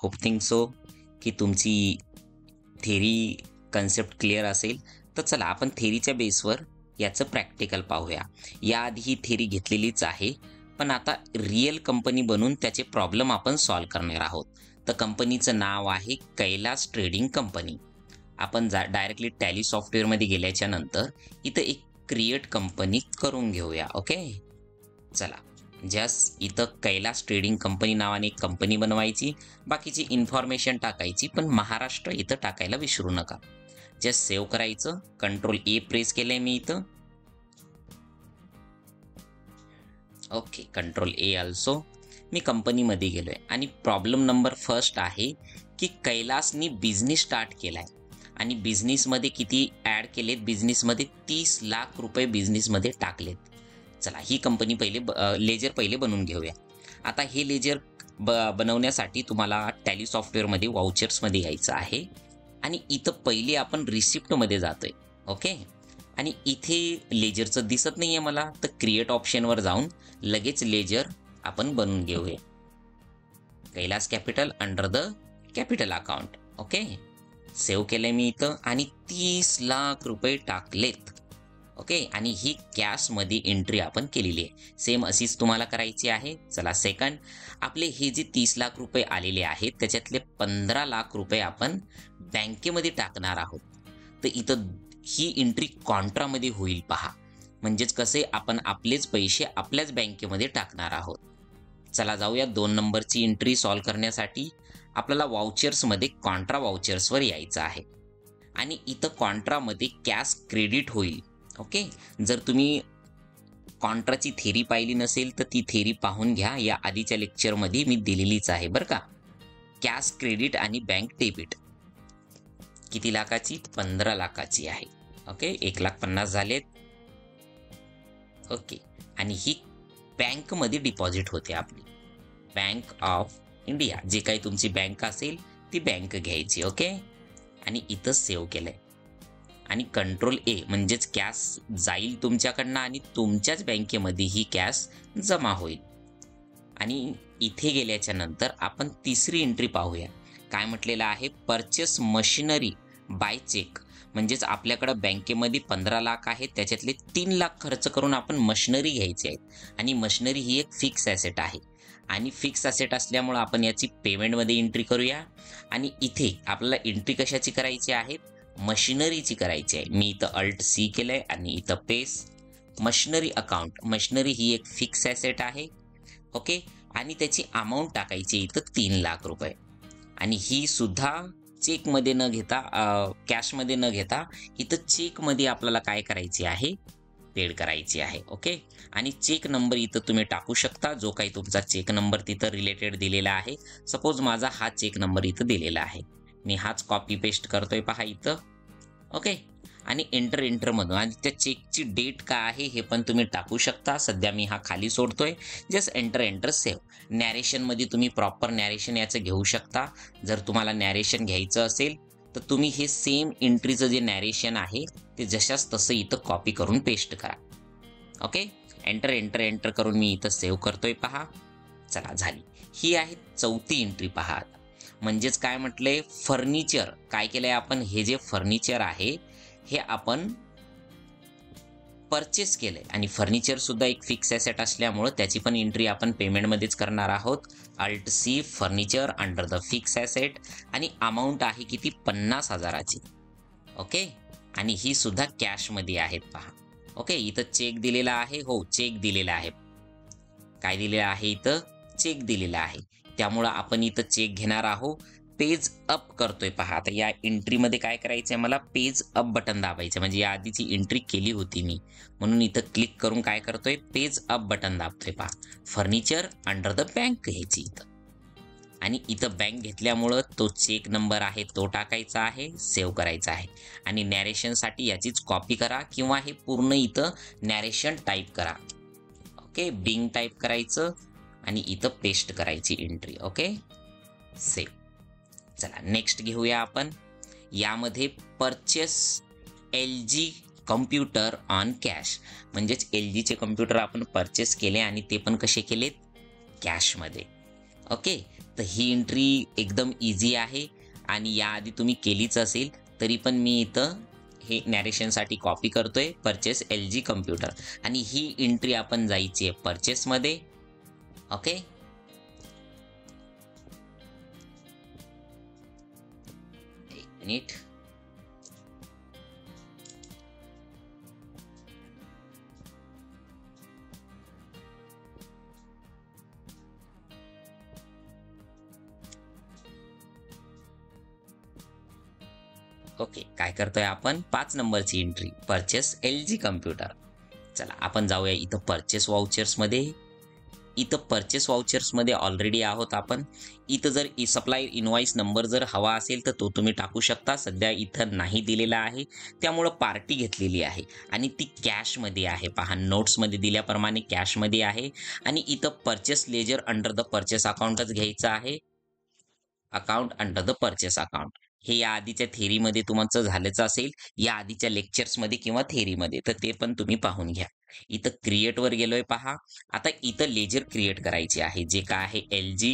Hope think so की तुमची theory concept clear असेल. तर चला आपण थेरीच्या बेसवर याचं प्रॅक्टिकल पाहूया. याआधी ही थेरी घेतलेलीच आहे, पण आता रिअल कंपनी बनून त्याचे प्रॉब्लेम आपण सॉल्व्ह करणार आहोत. तर कंपनीचं नाव आहे कैलास ट्रेडिंग कंपनी. आपण डायरेक्टली टॅली सॉफ्टवेअरमध्ये गेल्याच्या नंतर इथं एक क्रिएट कंपनी करून घेऊया. ओके, चला जस्ट इथं कैलास ट्रेडिंग कंपनी नावाने एक कंपनी बनवायची, बाकीची इन्फॉर्मेशन टाकायची, पण महाराष्ट्र इथं टाकायला विसरू नका. जस्ट सेव्ह करायचं, कंट्रोल ए प्रेस केलंय मी इथं. Okay, control A also. मी कंपनीमध्ये गेलोय आणि प्रॉब्लेम नंबर फर्स्ट आहे की कैलासनी बिझनेस स्टार्ट केलाय आणि बिझनेसमध्ये किती ॲड केलेत, बिझनेसमध्ये 30 लाख रुपये बिझनेसमध्ये टाकलेत. चला ही कंपनी लेजर पहिले बनवून घेऊया. आता हे लेजर बनवण्यासाठी तुम्हाला टॅली सॉफ्टवेअरमध्ये वाउचर्समध्ये यायचं आहे आणि इथं पहिले आपण रिसिप्टमध्ये जातोय. ओके, आणि इथे लेजरचं दिसत नाहीये मला, तर क्रिएट ऑप्शनवर जाऊन लगेच लेजर आपण बनवून घेऊया. Kailas capital under the capital account. Okay, save केलंय मी इथं आणि 30 लाख रुपये टाकलेत. ओके, आणि ही कॅशमध्ये एंट्री आपण केलेली आहे. सेम अशीच तुम्हाला करायची आहे. चला सेकंड, आपले हे जे 30 लाख रुपये आलेले आहेत त्याच्यातले 15 लाख रुपये आपण बँकेमध्ये टाकणार आहोत. तर इथं ही एंट्री कॉन्ट्रामध्ये होईल पहा. म्हणजेच कसे आपण आपलेच पैसे आपल्याच बँकेमध्ये टाकणार आहोत. चला जाऊया 2 नंबरची एंट्री सॉल्व्ह करण्यासाठी. आपल्याला वाउचर्समध्ये कॉन्ट्रा वाउचर्सवर यायचं आहे आणि इथं कॉन्ट्रामध्ये कॅश क्रेडिट होईल. ओके, जर तुम्ही कॉन्ट्राची थेरी पाहिली नसेल तर ती थेरी पाहून घ्या. या आधीच्या लेक्चरमध्ये मी दिलेलीच आहे बरं का. कॅश क्रेडिट आणि बँक डेबिट किती लाखाची? 15 लाखाची आहे. ओके, 1,50,000 झालेत. ओके, आणि ही बँकमध्ये डिपॉझिट होते आपली, बँक ऑफ इंडिया. जे काही तुमची बँक असेल ती बँक घ्यायची. ओके, आणि इथं सेव्ह केलंय आणि कंट्रोल ए म्हणजेच कॅश जाईल तुमच्याकडनं आणि तुमच्याच बँकेमध्ये ही कॅश जमा होईल. आणि इथे गेल्याच्या नंतर आपण तिसरी एंट्री पाहूया. काय म्हटलेलं आहे? Purchase machinery by cheque. म्हणजेच आपल्याकडं बँकेमध्ये 15 लाख आहेत, त्याच्यातले 3 लाख खर्च करून आपण मशिनरी घ्यायची आहे आणि मशिनरी ही एक फिक्स ॲसेट आहे आणि फिक्स ॲसेट असल्यामुळं आपण याची पेमेंटमध्ये एंट्री करूया. आणि इथे आपल्याला एंट्री कशाची करायची आहे? मशिनरीची करायची आहे. मी इथं अल्ट सी केलंय आणि इथं पेस मशिनरी अकाउंट. मशिनरी ही एक फिक्स ॲसेट आहे. ओके, आणि त्याची अमाऊंट टाकायची इथं 3 लाख रुपये आणि ही सुद्धा चेकमध्ये न घेता, कॅशमध्ये न घेता इथं चेकमध्ये आपल्याला काय करायची आहे? पेड करायची आहे. ओके, आणि चेक नंबर इथं तुम्ही टाकू शकता, जो काही तुमचा चेक नंबर तिथं रिलेटेड दिलेला आहे. सपोज माझा हा चेक नंबर इथं दिलेला आहे, मी हाच कॉपी पेस्ट करतोय पहा इथं. ओके, आणि एंटरमधून आणि त्या चेकची डेट काय आहे हे पण तुम्ही टाकू शकता. सध्या मी हा खाली सोडतोय. Just enter save. नॅरेशनमध्ये तुम्ही प्रॉपर नॅरेशन याचं घेऊ शकता. जर तुम्हाला नॅरेशन घ्यायचं असेल तर तुम्ही हे सेम एंट्रीचं जे नॅरेशन आहे ते जशाच तसं इथं कॉपी करून पेस्ट करा. ओके, एंटर करून मी इथं सेव्ह करतोय पहा. चला झाली. ही आहे चौथी एंट्री पहा. म्हणजेच काय म्हटलंय? फर्निचर काय केलंय आपण? हे जे फर्निचर आहे हे आपण परचेस केलंय आणि फर्निचर सुद्धा एक फिक्स ॲसेट असल्यामुळं त्याची पण एंट्री आपण पेमेंटमध्येच करणार आहोत. Alt C furniture under the fix asset आणि अमाऊंट आहे किती? 50,000ची. ओके, आणि ही सुद्धा कॅशमध्ये आहेत पहा. ओके, इथं चेक दिलेला आहे. हो, चेक दिलेला आहे. काय दिलेलं आहे? इथं चेक दिलेला आहे. त्यामुळं आपण इथं चेक घेणार आहोत. पेज अप करतोय पहा. आता या एंट्रीमध्ये काय करायचंय मला? पेज अप बटन दाबायचं. म्हणजे या आधीची एंट्री केली होती मी, म्हणून इथं क्लिक करून काय करतोय? पेज अप बटन दाबतोय पहा. फर्निचर अंडर द बँक घ्यायची इथं आणि इथं बँक घेतल्यामुळं तो चेक नंबर आहे तो टाकायचा आहे, सेव्ह करायचा आहे. आणि नॅरेशनसाठी याचीच कॉपी करा किंवा हे पूर्ण इथं नॅरेशन टाईप करा. ओके, बिंग टाईप करायचं आणि इथं पेस्ट करायची एंट्री. Okay, save. चला नेक्स्ट घेऊया आपण. यामध्ये purchase LG computer on cash. म्हणजेच LGचे कम्प्युटर आपण परचेस केले आणि ते पण कसे केलेत? कॅशमध्ये. ओके. तर ही एंट्री एकदम इझी आहे आणि याआधी तुम्ही केलीच असेल, तरी पण मी इथं हे नॅरेशनसाठी कॉपी करतोय. परचेस LG कम्प्युटर आणि ही एंट्री आपण जायची आहे परचेसमध्ये. ओके. एक मिनिट. ओके. काय करतोय आपण? 5 नंबरची एंट्री परचेस LG कम्प्युटर. चला आपण जाऊया इथं परचेस वाउचर्समध्ये. इथं परचेस वाउचर्समध्ये ऑलरेडी आहोत आपण. इथं जर सप्लायर इनव्हॉइस नंबर जर हवा असेल तर तो तुम्ही टाकू शकता. सध्या इथं नाही दिलेला आहे, त्यामुळं पार्टी घेतलेली आहे आणि ती कॅशमध्ये आहे. पहा, नोट्समध्ये दिल्याप्रमाणे कॅशमध्ये आहे आणि इथं purchase ledger under the purchase अकाउंटच घ्यायचं आहे. Account under the purchase account. हे या आधीच्या थेरीमध्ये तुमचं झालंच असेल, या आधीच्या लेक्चर्समध्ये किंवा थेरीमध्ये, तर ते पण तुम्ही पाहून घ्या. इथं क्रिएटवर गेलोय पहा. आता इथं लेजर क्रिएट करायची आहे, जे काय आहे LG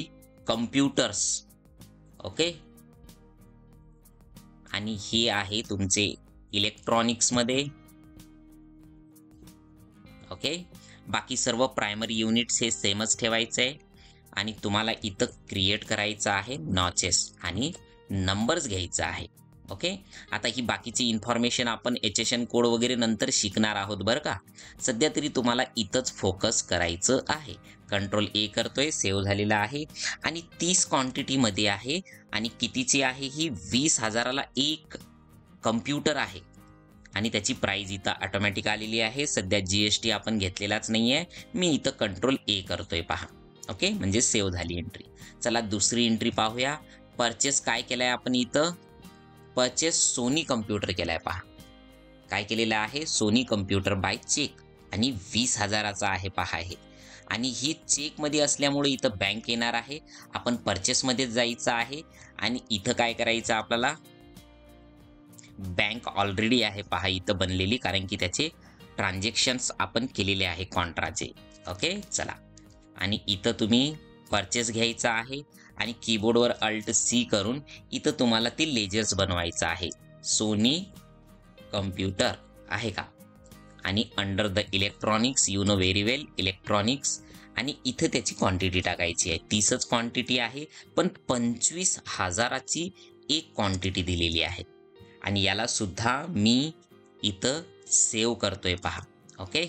कम्प्युटर्स. ओके. आणि हे आहे तुमचे इलेक्ट्रॉनिक्समध्ये. ओके. बाकी सर्व प्रायमरी युनिट्स हे सेमच ठेवायचे आहे आणि तुम्हाला इथं क्रिएट करायचं आहे नॉचेस आणि नंबर्स घ्यायचं आहे. ओके. आता ही बाकीची इन्फॉर्मेशन आपण HSN कोड वगैरे नंतर शिकणार आहोत बरं का. सध्या तरी तुम्हाला इथंच फोकस करायचं आहे. कंट्रोल A करतोय, सेव्ह झालेला आहे आणि 30 क्वांटिटीमध्ये आहे आणि कितीची आहे ही? 20,000ला एक कम्प्युटर आहे आणि त्याची प्राइस इथं ऑटोमॅटिक आलेली आहे. सध्या GST आपण घेतलेलाच नाहीये. मी इथं कंट्रोल A करतोय पहा. ओके, म्हणजे सेव्ह झाली एंट्री. चला दुसरी एंट्री पाहूया. परचेस काय केलाय आपण इथं? परचेस सोनी कम्प्युटर केलाय पहा. काय केलेलं आहे? सोनी कम्प्युटर बाय चेक आणि 20,000चा आहे पहा हे. आणि ही चेकमध्ये असल्यामुळे इथं बँक येणार आहे. आपण परचेसमध्येच जायचं आहे आणि इथं काय करायचं आपल्याला? बँक ऑलरेडी आहे पहा इथं बनलेली, कारण की त्याचे ट्रान्झॅक्शन्स आपण केलेले आहे कॉन्ट्राचे. ओके. चला आणि इथं तुम्ही परचेस घ्यायचा आहे आणि कीबोर्डवर Alt+C करून इथं तुम्हाला ते लेजर्स बनवायचं आहे. सोनी कम्प्युटर आहे का? आणि under the electronics, you know very well electronics, आणि इथं त्याची क्वांटिटी टाकायची आहे. 30च क्वांटिटी आहे, पण 25,000ची एक क्वांटिटी दिलेली आहे आणि याला सुद्धा मी इथं सेव्ह करतोय पहा. ओके.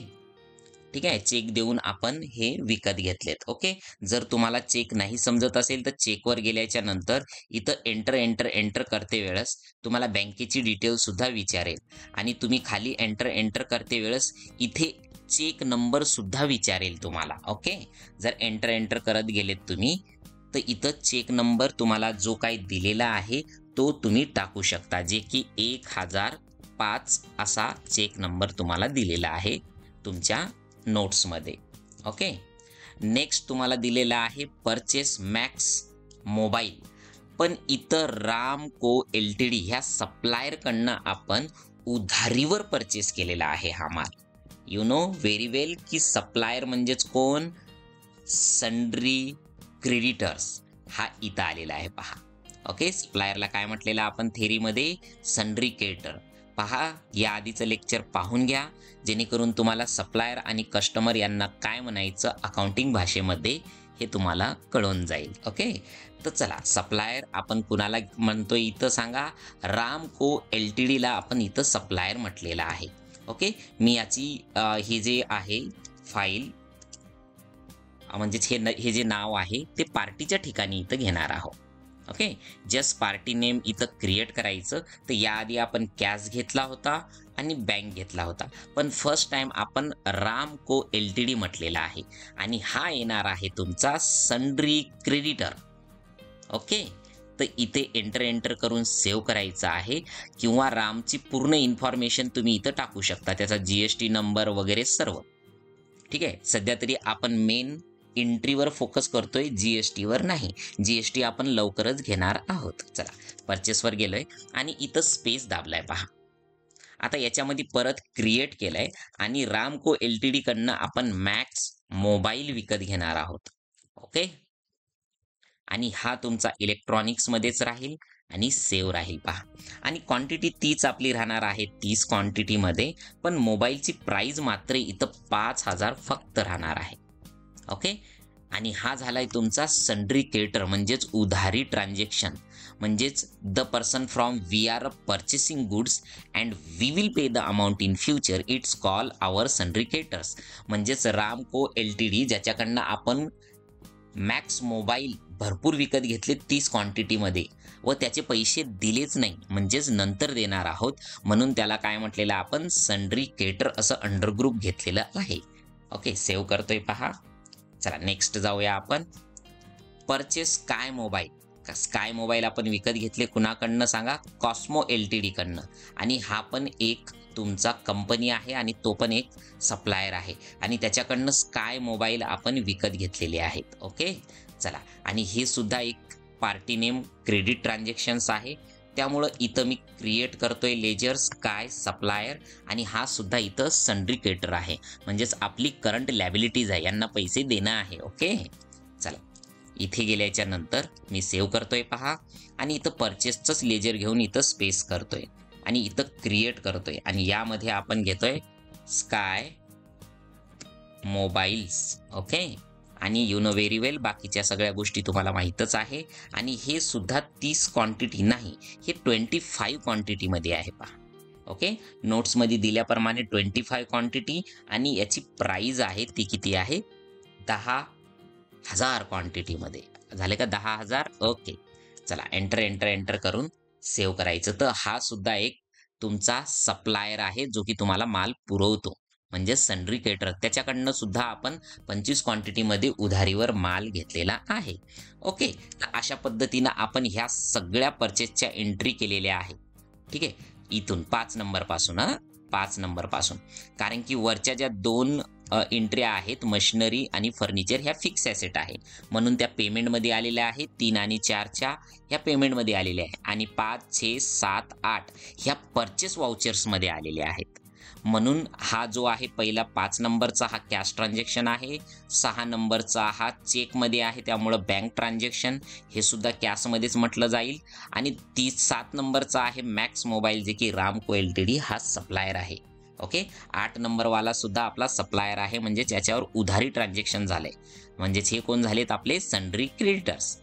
ठीक आहे. चेक देऊन आपण हे विकत घेतलेत. ओके. जर तुम्हाला चेक नाही समजत असेल तर चेकवर गेल्याच्या नंतर इथं एंटर करते वेळेस तुम्हाला बँकेची डिटेल सुद्धा विचारेल आणि तुम्ही खाली एंटर करते वेळेस इथे चेक नंबर सुद्धा विचारेल तुम्हाला. ओके. जर एंटर करत गेलेत तुम्ही तर इथं चेक नंबर तुम्हाला जो काही दिलेला आहे तो तुम्ही टाकू शकता, जे की 1005 असा चेक नंबर तुम्हाला दिलेला आहे तुमच्या नोट्समध्ये. ओके. नेक्स्ट तुम्हाला दिलेला आहे परचेस मॅक्स मोबाईल, पण इथं रामको LTD ह्या सप्लायर कडनं आपण उधारीवर परचेस केलेला आहे हा माल. यू नो व्हेरी वेल की सप्लायर म्हणजेच कोण? सन्ड्री क्रेडिटर्स हा इथं आलेला आहे पहा. ओके. सप्लायरला काय म्हटलेलं आपण थेरीमध्ये? Sundry creditor. पहा, या आधीचं लेक्चर पाहून घ्या, जेणेकरून तुम्हाला सप्लायर आणि कस्टमर यांना काय म्हणायचं अकाउंटिंग भाषेमध्ये हे तुम्हाला कळून जाईल. ओके. तर चला, सप्लायर आपण कुणाला म्हणतोय इथं सांगा? रामको LTD ला आपण इथं सप्लायर म्हटलेला आहे. ओके. मी याची हे जे आहे फाईल म्हणजेच हे जे नाव आहे ते पार्टीच्या ठिकाणी इथं घेणार आहोत. ओके. जस्ट पार्टी नेम इथं क्रिएट करायचं. तर याआधी आपण कॅश घेतला होता आणि बँक घेतला होता, पण फर्स्ट टाइम आपण रामको LTD म्हटलेला आहे आणि हा येणार आहे तुमचा सन्ड्री क्रेडिटर. ओके. तर इथे एंटर करून सेव्ह करायचं आहे किंवा रामची पूर्ण इन्फॉर्मेशन तुम्ही इथं टाकू शकता, त्याचा GST नंबर वगैरे सर्व. ठीक आहे. सध्या तरी आपण मेन एंट्रीवर फोकस करतोय, GST वर नाही. GST आपण लवकरच घेणार आहोत. चला परचेसवर गेलोय आणि इथं स्पेस दाबलाय पहा. आता याच्यामध्ये परत क्रिएट केलंय आणि रामको LTD कडनं आपण मॅक्स मोबाईल विकत घेणार आहोत. ओके. आणि हा तुमचा इलेक्ट्रॉनिक्समध्येच राहील आणि सेव्ह राहील पहा. आणि क्वांटिटी तीच आपली राहणार आहे 30 क्वांटिटीमध्ये, पण मोबाईलची प्राइस मात्र इथं 5,000 फक्त राहणार आहे. ओके. आणि हा झालाय तुमचा संड्रिकेटर म्हणजेच उधारी ट्रान्झॅक्शन. म्हणजेच the person from we are purchasing goods and we will pay the amount in future, it's call our sundry creditors. म्हणजेच रामको एलटीडी ज्याच्याकडनं आपण मॅक्स मोबाईल भरपूर विकत घेतले 30 क्वांटिटीमध्ये व त्याचे पैसे दिलेच नाही, म्हणजेच नंतर देणार आहोत, म्हणून त्याला काय म्हटलेलं आपण संड्रिकेटर असं अंडरग्रुप घेतलेलं आहे. ओके, सेव्ह करतोय पहा. चला नेक्स्ट जाऊया आपण. Purchase sky mobile. Sky mobile आपण विकत घेतले कुणाकडनं सांगा? कॉस्मो एलटीडी कडनं. आणि हा पण एक तुमचा कंपनी आहे आणि तो पण एक सप्लायर आहे आणि त्याच्याकडनं स्काय मोबाईल आपण विकत घेतलेले आहेत. ओके, चला. आणि हे सुद्धा एक पार्टी नेम क्रेडिट ट्रान्झॅक्शन्स आहे, त्यामुळं इथं मी क्रिएट करतोय लेजर स्काय सप्लायर आणि हा सुद्धा इथं संड्रिकेटर आहे, म्हणजेच आपली करंट लॅबिलिटीज आहे, यांना पैसे देणं आहे. ओके, चला. इथे गेल्याच्या नंतर मी सेव्ह करतोय पहा आणि इथं परचेसचंच लेजर घेऊन इथं स्पेस करतोय आणि इथं क्रिएट करतोय आणि यामध्ये आपण घेतोय स्काय मोबाईल्स. ओके, आणि यू नो व्हेरी वेल बाकीच्या सगळ्या गोष्टी तुम्हाला माहीतच आहे. आणि हे सुद्धा 30 क्वांटिटी नाही, हे 25 क्वांटिटीमध्ये आहे पहा. ओके, नोट्समध्ये दिल्याप्रमाणे 25 क्वांटिटी आणि याची प्राइस आहे ती किती आहे? 10,000 क्वांटिटीमध्ये. झाले का 10,000? ओके, चला एंटर एंटर एंटर करून सेव्ह करायचं. तर हा सुद्धा एक तुमचा सप्लायर आहे जो की तुम्हाला माल पुरवतो, म्हणजे संड्रिकेटर. त्याच्याकडनं सुद्धा आपण 25 क्वांटिटीमध्ये उधारीवर माल घेतलेला आहे. ओके, तर अशा पद्धतीनं आपण ह्या सगळ्या परचेसच्या एंट्री केलेल्या आहे. ठीक आहे, इथून 5 नंबर पासून 5 नंबर पासून, कारण की वरच्या ज्या 2 एंट्र्या आहेत मशिनरी आणि फर्निचर ह्या फिक्स ॲसेट आहे, म्हणून त्या पेमेंटमध्ये आलेल्या आहेत. 3 आणि 4च्या ह्या पेमेंटमध्ये आलेल्या आहे आणि 5, 6, 7, 8 ह्या परचेस वाउचर्समध्ये आलेल्या आहेत. म्हणून हा जो आहे पहिला 5 नंबरचा हा कॅश ट्रान्झॅक्शन आहे, 6 नंबरचा हा चेकमध्ये आहे, त्यामुळं बँक ट्रान्झॅक्शन हे सुद्धा कॅशमध्येच म्हटलं जाईल. आणि 7 नंबरचा आहे मॅक्स मोबाईल जे की रामको एलटीडी हा सप्लायर आहे. ओके, 8 नंबरवाला सुद्धा आपला सप्लायर आहे, म्हणजे त्याच्यावर उधारी ट्रान्झॅक्शन झालंय, म्हणजेच हे कोण झालेत? आपले संड्री क्रेडिटर्स.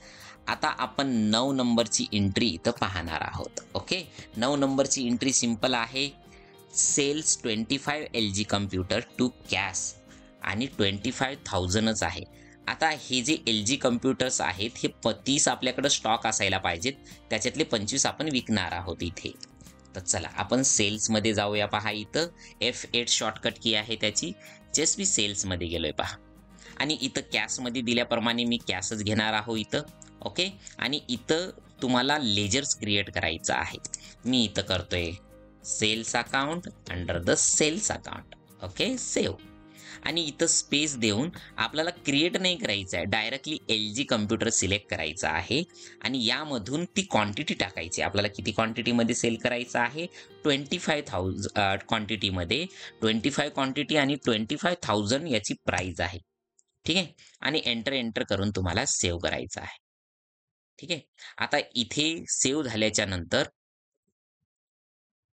आता आपण 9 नंबरची एंट्री इथं पाहणार आहोत. ओके, 9 नंबरची एंट्री सिंपल आहे. Sales 25 LG computer to cash आणि 25,000च आहे. आता हे जे LG कम्प्युटर्स आहेत हे 30 आपल्याकडे स्टॉक असायला पाहिजेत, त्याच्यातले 25 आपण विकणार आहोत इथे. तर चला आपण सेल्समध्ये जाऊया पहा. इथं F8 शॉर्टकट की आहे त्याची, जस्ट मी सेल्समध्ये गेलोय पहा. आणि इथं कॅशमध्ये दिल्याप्रमाणे मी कॅशच घेणार आहोत इथं. ओके, आणि इथं तुम्हाला लेजर्स क्रिएट करायचं आहे. मी इथं करतोय sales account under the sales account. Okay, save. आणि इथं स्पेस देऊन आपल्याला क्रिएट नाही करायचं आहे, डायरेक्टली LG कम्प्युटर सिलेक्ट करायचा आहे आणि यामधून ती क्वांटिटी टाकायची. आपल्याला किती क्वांटिटीमध्ये सेल करायचं आहे? 25,000 क्वांटिटीमध्ये. 25 क्वांटिटी आणि 25,000 याची प्राइस आहे. ठीक आहे, आणि एंटर एंटर करून तुम्हाला सेव्ह करायचं आहे. ठीक आहे, आता इथे सेव्ह झाल्याच्या नंतर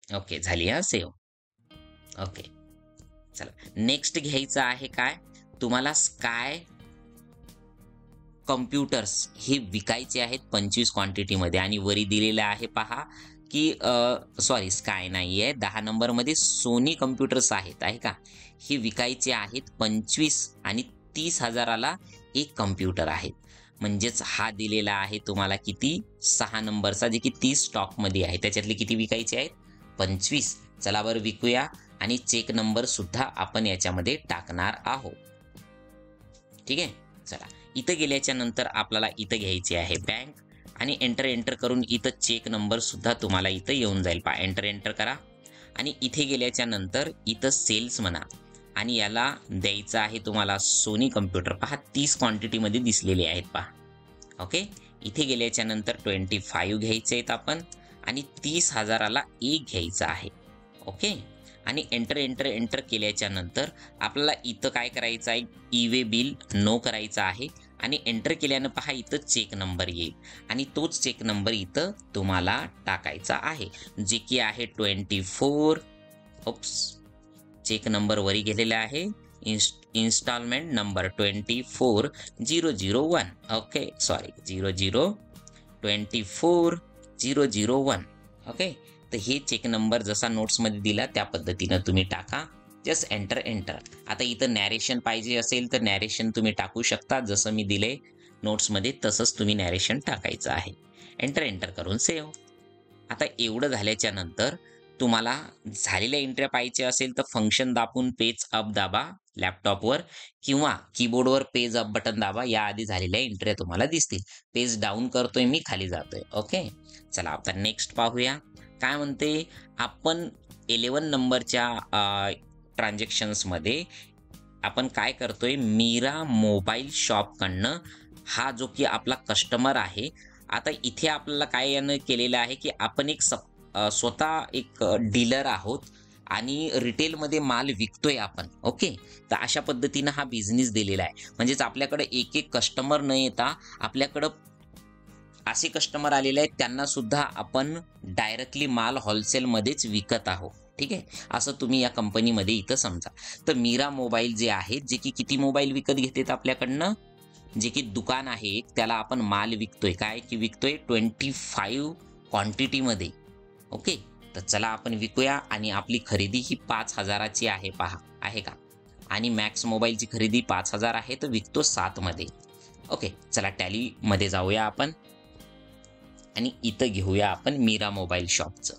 ओके झाली सेव्ह. ओके, चला नेक्स्ट घ्यायचं आहे काय? तुम्हाला स्काय कम्प्युटर्स हे विकायचे आहेत 25 क्वांटिटीमध्ये आणि वरी दिलेलं आहे पहा की सॉरी स्काय नाही आहे, 10 नंबरमध्ये सोनी कम्प्युटर्स आहेत आहे का, हे विकायचे आहेत 25 आणि 30,000ला एक कम्प्युटर आहेत. म्हणजेच हा दिलेला आहे तुम्हाला किती? 6 नंबरचा जे की 30 स्टॉकमध्ये आहे, त्याच्यातले किती विकायचे आहेत? 25. चला बरं विकूया आणि चेक नंबर सुद्धा आपण याच्यामध्ये टाकणार आहोत. ठीक आहे, चला इथं गेल्याच्या नंतर आपल्याला इथं घ्यायची आहे बँक आणि एंटर एंटर करून इथं चेक नंबर सुद्धा तुम्हाला इथं येऊन जाईल पहा. एंटर एंटर करा आणि इथे गेल्याच्या नंतर इथं सेल्स म्हणा आणि याला द्यायचं आहे तुम्हाला सोनी कम्प्युटर पहा, 30 क्वांटिटीमध्ये दिसलेले आहेत पहा. ओके, इथे गेल्याच्या नंतर 25 घ्यायचे आहेत आपण आणि 30,000ला एक घ्यायचं आहे. ओके, आणि एंटर एंटर एंटर केल्याच्या नंतर आपल्याला इथं काय करायचं आहे? ई वे बिल नो करायचं आहे आणि एंटर केल्यानं पहा इथं चेक नंबर येईल आणि तोच चेक नंबर इथं तुम्हाला टाकायचा आहे, जे की आहे 24. ओप्स, चेक नंबर वरी गेलेला आहे, instalment number 24001. Okay, sorry 24001. Okay, तर हे चेक नंबर जसा नोट्समध्ये दिला त्या पद्धतीनं तुम्ही टाका. Just enter. आता इथं नॅरेशन पाहिजे असेल तर नॅरेशन तुम्ही टाकू शकता, जसं मी दिले नोट्समध्ये तसंच तुम्ही नॅरेशन टाकायचं आहे. एंटर करून सेव्ह. आता एवढं झाल्याच्या नंतर तुम्हाला झालेल्या एंट्र्या पाहिजे असेल तर फंक्शन दाबून पेज अप दाबा लॅपटॉपवर किंवा कीबोर्डवर पेज अप बटन दाबा. याआधी झालेल्या एंट्र्या तुम्हाला दिसतील. पेज डाऊन करतोय मी, खाली जातोय. ओके, चला आता नेक्स्ट पाहूया काय म्हणते. आपण 11 नंबरच्या ट्रान्झॅक्शन्समध्ये आपण काय करतोय, मीरा मोबाईल शॉपकडनं हा जो की आपला कस्टमर आहे. आता इथे आपल्याला काय यानं केलेलं आहे की आपण स्वतः एक डीलर आहोत आणि रिटेलमध्ये माल विकतोय आपण. ओके, तर अशा पद्धतीनं हा बिझनेस दिलेला आहे. म्हणजेच आपल्याकडे एक एक कस्टमर न येता आपल्याकडं असे कस्टमर आलेले आहेत, त्यांना सुद्धा आपण डायरेक्टली माल होलसेलमध्येच विकत आहोत. ठीक आहे, असं तुम्ही या कंपनीमध्ये इथं समजा. तर मीरा मोबाईल जे आहेत, जे की किती मोबाईल विकत घेतात आपल्याकडनं, जे की दुकान आहे एक, त्याला आपण माल विकतोय. काय की विकतोय 25 क्वांटिटीमध्ये. ओके, तर चला आपण विकूया आणि आपली खरेदी ही 5,000ची आहे. पहा आहे का, आणि मॅक्स मोबाईलची खरेदी 5,000 आहे, तर विकतो 7 मध्ये. ओके, चला टॅलीमध्ये जाऊया आपण आणि इथं घेऊया आपण मीरा मोबाईल शॉपचं.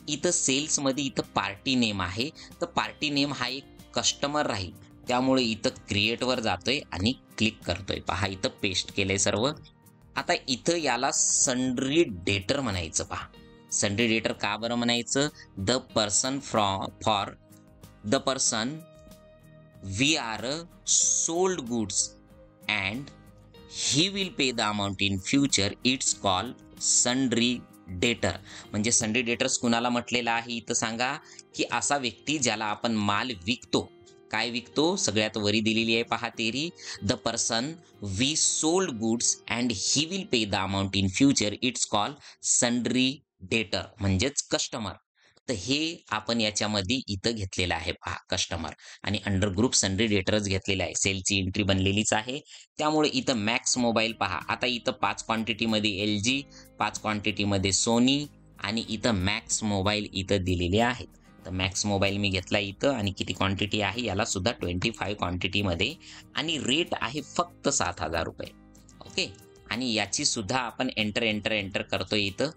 इथं सेल्समध्ये इथं पार्टी नेम आहे, तर पार्टी नेम हा एक कस्टमर राहील, त्यामुळे इथं क्रिएटवर जातोय आणि क्लिक करतोय. पहा इथं पेस्ट केलंय सर्व. आता इथं याला सन्ड्री डेटर म्हणायचं. पहा सन्ड्री डेटर का बरं म्हणायचं, the person we are sold goods and he will pay the amount in future, it's call sundry debtor. म्हणजे सन्ड्री डेटर्स कुणाला म्हटलेलं आहे इथं सांगा, की असा व्यक्ती ज्याला आपण माल विकतो. काय विकतो, सगळ्यात वरी दिलेली आहे पहा तेरी, the person we sold goods and he will pay the amount in future, it's call sundry debtor, म्हणजेच कस्टमर. तर हे आपण याच्यामध्ये इथं घेतलेलं आहे पहा कस्टमर, आणि अंडर ग्रुप सन्ड्री डेटरच घेतलेलं आहे. सेलची एंट्री बनलेलीच आहे, त्यामुळे इथं मॅक्स मोबाईल पहा. आता इथं 5 क्वांटिटीमध्ये LG, 5 क्वांटिटीमध्ये सोनी आणि इथं मॅक्स मोबाईल इथं दिलेले आहेत. तर मॅक्स मोबाईल मी घेतला इथं, आणि किती क्वांटिटी आहे याला सुद्धा 25 क्वांटिटीमध्ये, आणि रेट आहे फक्त 7,000 रुपये. ओके, आणि याची सुद्धा आपण एंटर करतोय इथं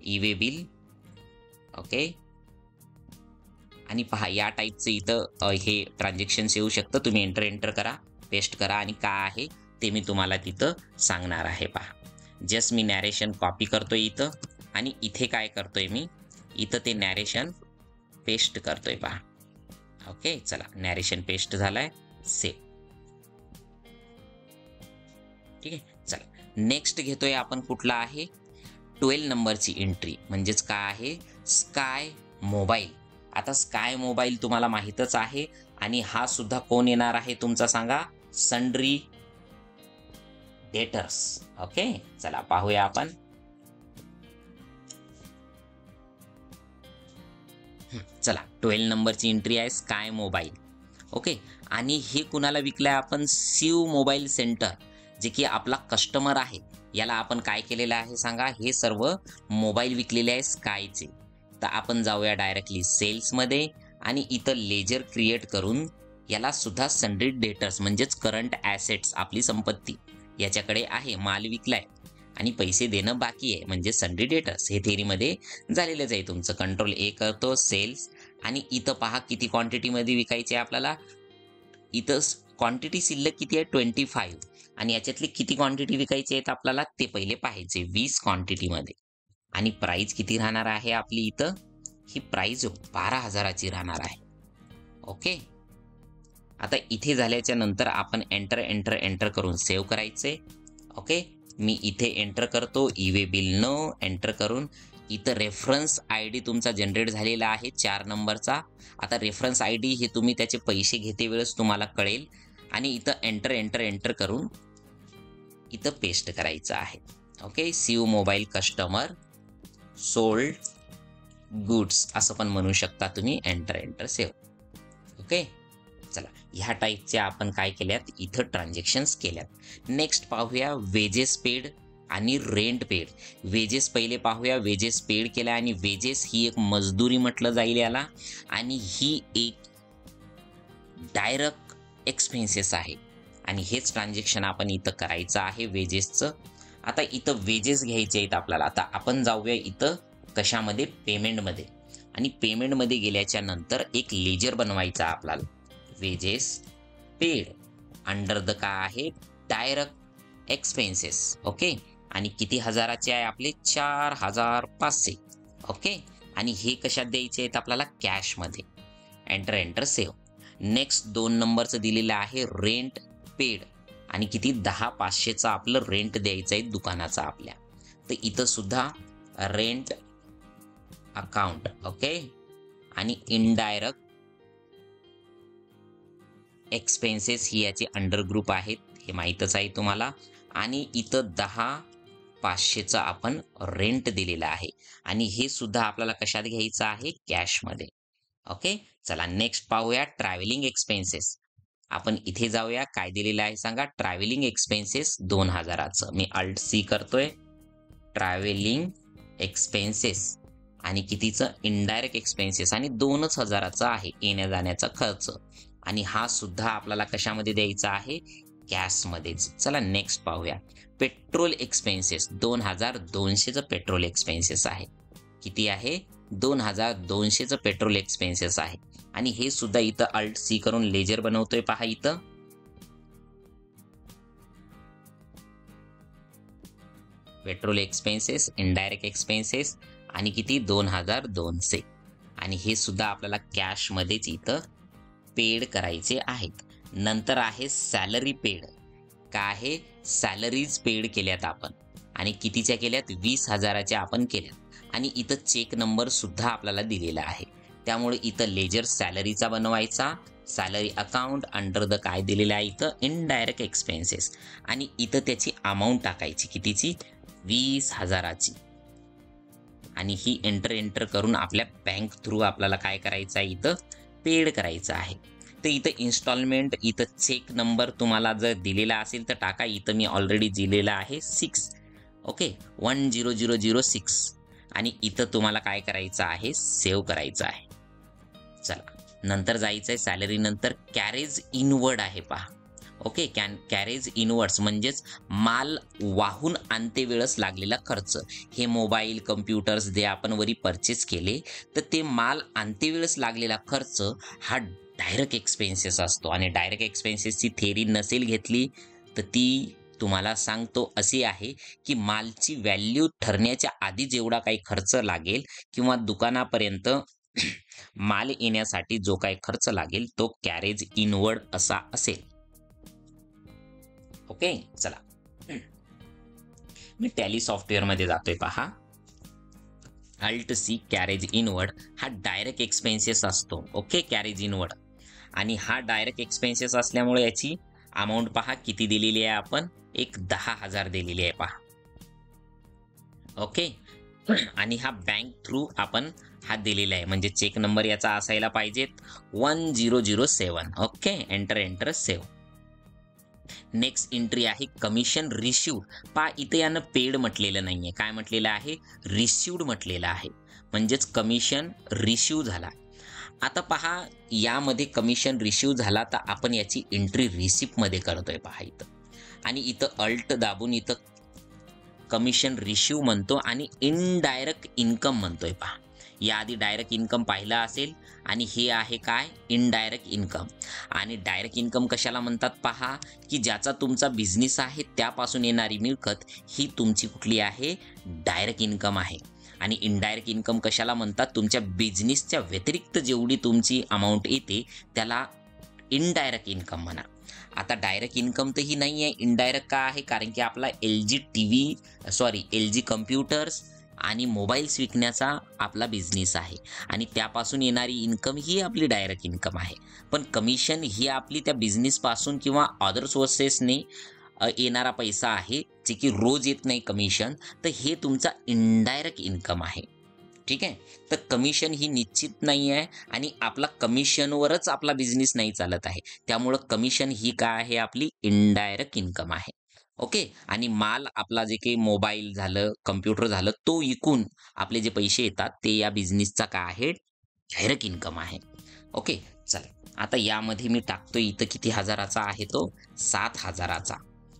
ई-वे बिल. ओके, आणि पहा या टाईपचं इथं हे ट्रान्झॅक्शन्स येऊ शकतं. तुम्ही एंटर करा, पेस्ट करा, आणि काय आहे ते मी तुम्हाला तिथं सांगणार आहे. पहा जस्ट मी नॅरेशन कॉपी करतोय इथं, आणि इथे काय करतोय मी, इथं ते नॅरेशन पेस्ट करतोय. पहा ओके, चला नॅरेशन पेस्ट झालाय, सेव्ह. ठीक आहे, चला नेक्स्ट घेतोय आपण. कुठला आहे, 12 नंबरची एंट्री, म्हणजेच काय आहे, स्काय मोबाईल. आता स्काय मोबाईल तुम्हाला माहीतच आहे, आणि हा सुद्धा कोण येणार आहे तुमचा सांगा, सन्ड्री डेटर्स. ओके, चला पाहूया आपण. चला 12 नंबरची एंट्री आहे स्काय मोबाईल. ओके, आणि हे कुणाला विकलंय आपण, शिव मोबाईल सेंटर, जे की आपला कस्टमर आहे. याला आपण काय केलेलं आहे सांगा, हे सर्व मोबाईल विकलेले आहे स्कायचे. तर आपण जाऊया डायरेक्टली सेल्समध्ये, आणि इथं लेजर क्रिएट करून याला सुद्धा सन्ड्री डेटर्स, म्हणजेच करंट ॲसेट्स, आपली संपत्ती याच्याकडे आहे, माल विकलाय आणि पैसे देणं बाकी आहे, म्हणजे सन्ड्री डेटर्स. हे थेरीमध्ये झालेलंच आहे तुमचं. कंट्रोल A करतो, सेल्स, आणि इथं पहा किती क्वांटिटीमध्ये विकायचे आपल्याला. इथं क्वांटिटी शिल्लक किती आहे, 25, आणि याच्यातली किती क्वांटिटी विकायची आहेत आपल्याला ते पहिले पाहायचे, 20 क्वांटिटीमध्ये. आणि प्राइस किती राहणार आहे आपली इथं, ही प्राइस 12,000ची राहणार आहे. ओके, आता इथे झाल्याच्या नंतर आपण एंटर करून सेव्ह करायचे. ओके, मी इथे एंटर करतो, ई-वे बिल नो, एंटर करून इथं रेफरन्स ID तुमचा जनरेट झालेला आहे 4 नंबरचा. आता रेफरन्स ID हे तुम्ही त्याचे पैसे घेते वेळेस तुम्हाला कळेल, आणि इथं एंटर करून इथं पेस्ट करायचं आहे. ओके, सीव मोबाईल कस्टमर सोल्ड गुड्स असं पण म्हणू शकता तुम्ही. Enter save. ओके, चला ह्या टाईपचे आपण काय केल्यात इथं ट्रान्झॅक्शन्स केल्यात. नेक्स्ट पाहूया वेजेस पेड आणि रेंट पेड. वेजेस पहिले पाहूया. वेजेस पेड केला आणि वेजेस ही एक मजदुरी म्हटलं जाईल याला, आणि ही एक डायरेक्ट एक्सपेन्सेस आहे आणि हेच ट्रान्झॅक्शन आपण इथं करायचं आहे वेजेसचं. आता इथं वेजेस घ्यायचे आहेत आपल्याला. आता आपण जाऊया इथं कशामध्ये, पेमेंटमध्ये. आणि पेमेंटमध्ये गेल्याच्या नंतर एक लेजर बनवायचा आपल्याला. वेजेस पेड अंडर द काय आहे, डायरेक्ट एक्सपेन्सेस. ओके, आणि किती हजाराचे आहे आपले, 4500. ओके, आणि हे कशात द्यायचे आहेत आपल्याला, कॅशमध्ये. Enter save. नेक्स्ट 2 नंबरचं दिलेलं आहे रेंट पेड, आणि किती 10,500चं आपलं रेंट द्यायचं आहे दुकानाचा आपल्या. तर इथं सुद्धा रेंट अकाउंट. ओके, आणि इनडायरेक्ट एक्सपेन्सेस ही याचे अंडर ग्रुप आहेत, हे माहीतच आहे तुम्हाला. आणि इथं 10,500चं आपण रेंट दिलेलं आहे, आणि हे सुद्धा आपल्याला कशात घ्यायचं आहे, कॅशमध्ये. ओके, चला नेक्स्ट पाहूया ट्रॅव्हलिंग एक्सपेन्सेस. आपण इथे जाऊया. काय दिलेलं आहे सांगा, ट्रॅव्हलिंग एक्सपेन्सेस 2000चं. मी अल्ट सी करतोय. ट्रॅव्हलिंग एक्सपेन्सेस आणि कितीचं, इनडायरेक्ट एक्सपेन्सेस, आणि 2,000चं आहे येण्या जाण्याचा खर्च. आणि हा सुद्धा आपल्याला कशामध्ये द्यायचा आहे, कॅशमध्येच. चला नेक्स्ट पाहूया. पेट्रोल एक्सपेन्सेस 2200चं पेट्रोल एक्सपेन्सेस आहे. किती आहे, 2200चं पेट्रोल एक्सपेन्सेस आहे. आणि हे सुद्धा इथं अल्ट सी करून लेजर बनवतोय पहा इथं. पेट्रोल एक्सपेन्सेस, इनडायरेक्ट एक्सपेन्सेस, आणि किती 2200. आणि हे सुद्धा आपल्याला कॅशमध्येच इथं पेड करायचे आहेत. नंतर आहे सॅलरी पेड. काय आहे, सॅलरीज पेड केल्यात आपण, आणि कितीच्या केल्यात, 20,000च्या आपण केल्यात. आणि इथं चेक नंबर सुद्धा आपल्याला दिलेला आहे. त्यामुळे इथं लेजर सॅलरीचा बनवायचा. सॅलरी अकाउंट अंडर द काय दिलेलं आहे इथं, इनडायरेक्ट एक्सपेन्सेस, आणि इथं त्याची अमाऊंट टाकायची, कितीची, 20,000ची. आणि ही एंटर करून आपल्या बँक थ्रू आपल्याला काय करायचं आहे, इथं पेड करायचं आहे. तर इथं इन्स्टॉलमेंट, इथं चेक नंबर तुम्हाला जर दिलेला असेल तर टाका. इथं मी ऑलरेडी दिलेला आहे 6. ओके, 10006. आणि इथं तुम्हाला काय करायचं आहे, सेव्ह करायचं आहे. चला नंतर जायचं आहे. सॅलरी नंतर कॅरेज इनवर्ड आहे पहा. ओके, कॅरेज इनवर्ड्स म्हणजेच माल वाहून आणते वेळेस लागलेला खर्च. हे मोबाईल, कम्प्युटर्स जे आपण वरी परचेस केले, तर ते माल आणते वेळेस लागलेला खर्च हा डायरेक्ट एक्सपेन्सेस असतो. आणि डायरेक्ट एक्सपेन्सेसची थेअरी नसेल घेतली तर ती तुम्हाला सांगतो अशी आहे की मालची व्हॅल्यू ठरण्याच्या आधी जेवढा काही खर्च लागेल किंवा दुकानापर्यंत माल येण्यासाठी जो काही खर्च लागेल तो कॅरेज इनवर्ड असा असेल. ओके, चला मी टॅली सॉफ्टवेअर मध्ये जातोय पहा. अल्ट सी, कॅरेज इनवर्ड हा डायरेक्ट एक्सपेन्सेस असतो. ओके, कॅरेज इनवर्ड, आणि हा डायरेक्ट एक्सपेन्सेस असल्यामुळे याची अमाऊंट पहा किती दिलेली आहे आपण, एक 10,000 दिलेली आहे पहा. ओके, आणि हा बँक थ्रू आपण हा दिलेला आहे, म्हणजे चेक नंबर याचा असायला पाहिजेत 1007. Okay, enter save. Next entry आहे कमिशन रिसिव्ड. पहा इथे यानं पेड म्हटलेलं नाहीये, काय म्हटलेलं आहे, रिसिव्ड म्हटलेलं आहे, म्हणजेच कमिशन रिसिव्ह झाला. आता पहा यामध्ये कमिशन रिसिव्ह झाला तर आपण याची एंट्री रिसिप्ट मध्ये करतोय पहा इथं. आणि इथं अल्ट दाबून इथं कमिशन रिसिव्ह म्हणतो आणि इनडायरेक्ट इन्कम म्हणतोय पहा. याआधी डायरेक्ट इन्कम पाहिला असेल, आणि हे आहे काय, इनडायरेक्ट इन्कम. आणि डायरेक्ट इन्कम कशाला म्हणतात पहा, की ज्याचा तुमचा बिझनेस आहे त्यापासून येणारी मिळकत ही तुमची कुठली आहे, डायरेक्ट इन्कम आहे. आणि इनडायरेक्ट इन्कम कशाला म्हणतात, तुमच्या बिझनेसच्या व्यतिरिक्त जेवढी तुमची अमाऊंट येते त्याला इनडायरेक्ट इन्कम म्हणा. आता डायरेक्ट इन्कम तर ही नाही आहे, इनडायरेक्ट का आहे, कारण की आपला LG कम्प्युटर्स आणि मोबाईल्स विकण्याचा आपला बिझनेस आहे, आणि त्यापासून येणारी इन्कम ही आपली डायरेक्ट इन्कम आहे. पण कमिशन ही आपली त्या बिझनेसपासून किंवा अदर सोर्सेसने येणारा पैसा आहे, जे की रोज येत नाही कमिशन, तर हे तुमचा इनडायरेक्ट इन्कम आहे. ठीक आहे. तर कमिशन ही निश्चित नाही आहे आणि आपला कमिशनवरच आपला बिझनेस नाही चालत आहे. त्यामुळं कमिशन ही काय आहे, आपली इनडायरेक्ट इन्कम आहे. ओके. आणि माल आपला जे काही मोबाईल झालं, कॉम्प्युटर झालं, तो विकून आपले जे पैसे येतात ते या बिझनेसचा काय आहे, डायरेक्ट इन्कम आहे. ओके. चला आता यामध्ये मी टाकतोय इथं किती हजाराचा आहे तो, 7,000चा.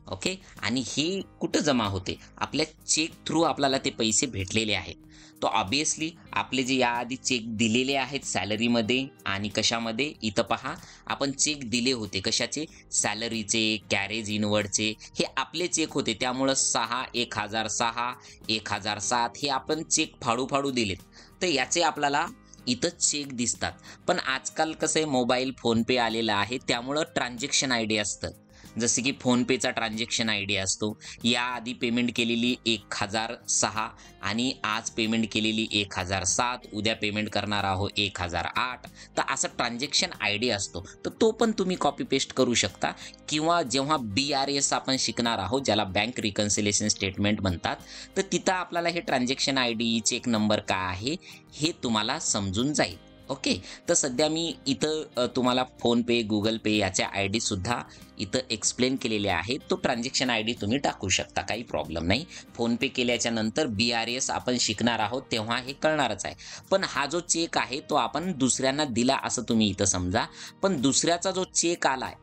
ओके. आणि हे कुठं जमा होते, आपल्या चेक थ्रू आपल्याला ते पैसे भेटलेले आहेत. तो ऑब्विसली आपले जे याआधी चेक दिलेले आहेत सॅलरीमध्ये आणि कशामध्ये, इथं पहा आपण चेक दिले होते कशाचे, सॅलरीचे, कॅरेज इनवर्डचे, हे आपले चेक होते. त्यामुळं 6, 1,006, 1,007 हे आपण चेक फाडू फाडू दिलेत. तर याचे आपल्याला इथं चेक दिसतात. पण आजकाल कसं आहे, मोबाईल फोनपे आलेला आहे, त्यामुळं ट्रान्झॅक्शन आय डी असतं. जसे की फोनपेचा ट्रान्झॅक्शन आय डी असतो. याआधी पेमेंट केलेली 1,006 आणि आज पेमेंट केलेली 1,007, उद्या पेमेंट करणार आहोत 1,008. तर असं ट्रान्झॅक्शन आय डी असतो. तर तो पण तुम्ही कॉपी पेस्ट करू शकता. किंवा जेव्हा BRS आपण शिकणार आहोत, ज्याला बँक रिकन्सिलेशन स्टेटमेंट म्हणतात, तर तिथं आपल्याला हे transaction I D, cheque number काय आहे हे तुम्हाला समजून जाईल. ओके. तर सध्या मी इथं तुम्हाला फोनपे, गुगल पे याच्या आय डी सुद्धा इथं एक्सप्लेन केलेले आहे. तो ट्रान्झॅक्शन आय डी तुम्ही टाकू शकता, काही प्रॉब्लेम नाही. फोनपे केल्याच्या नंतर BRS आपण शिकणार आहोत तेव्हा हे कळणारच आहे. पण हा जो चेक आहे तो आपण दुसऱ्यांना दिला असं तुम्ही इथं समजा. पण दुसऱ्याचा जो चेक आलाय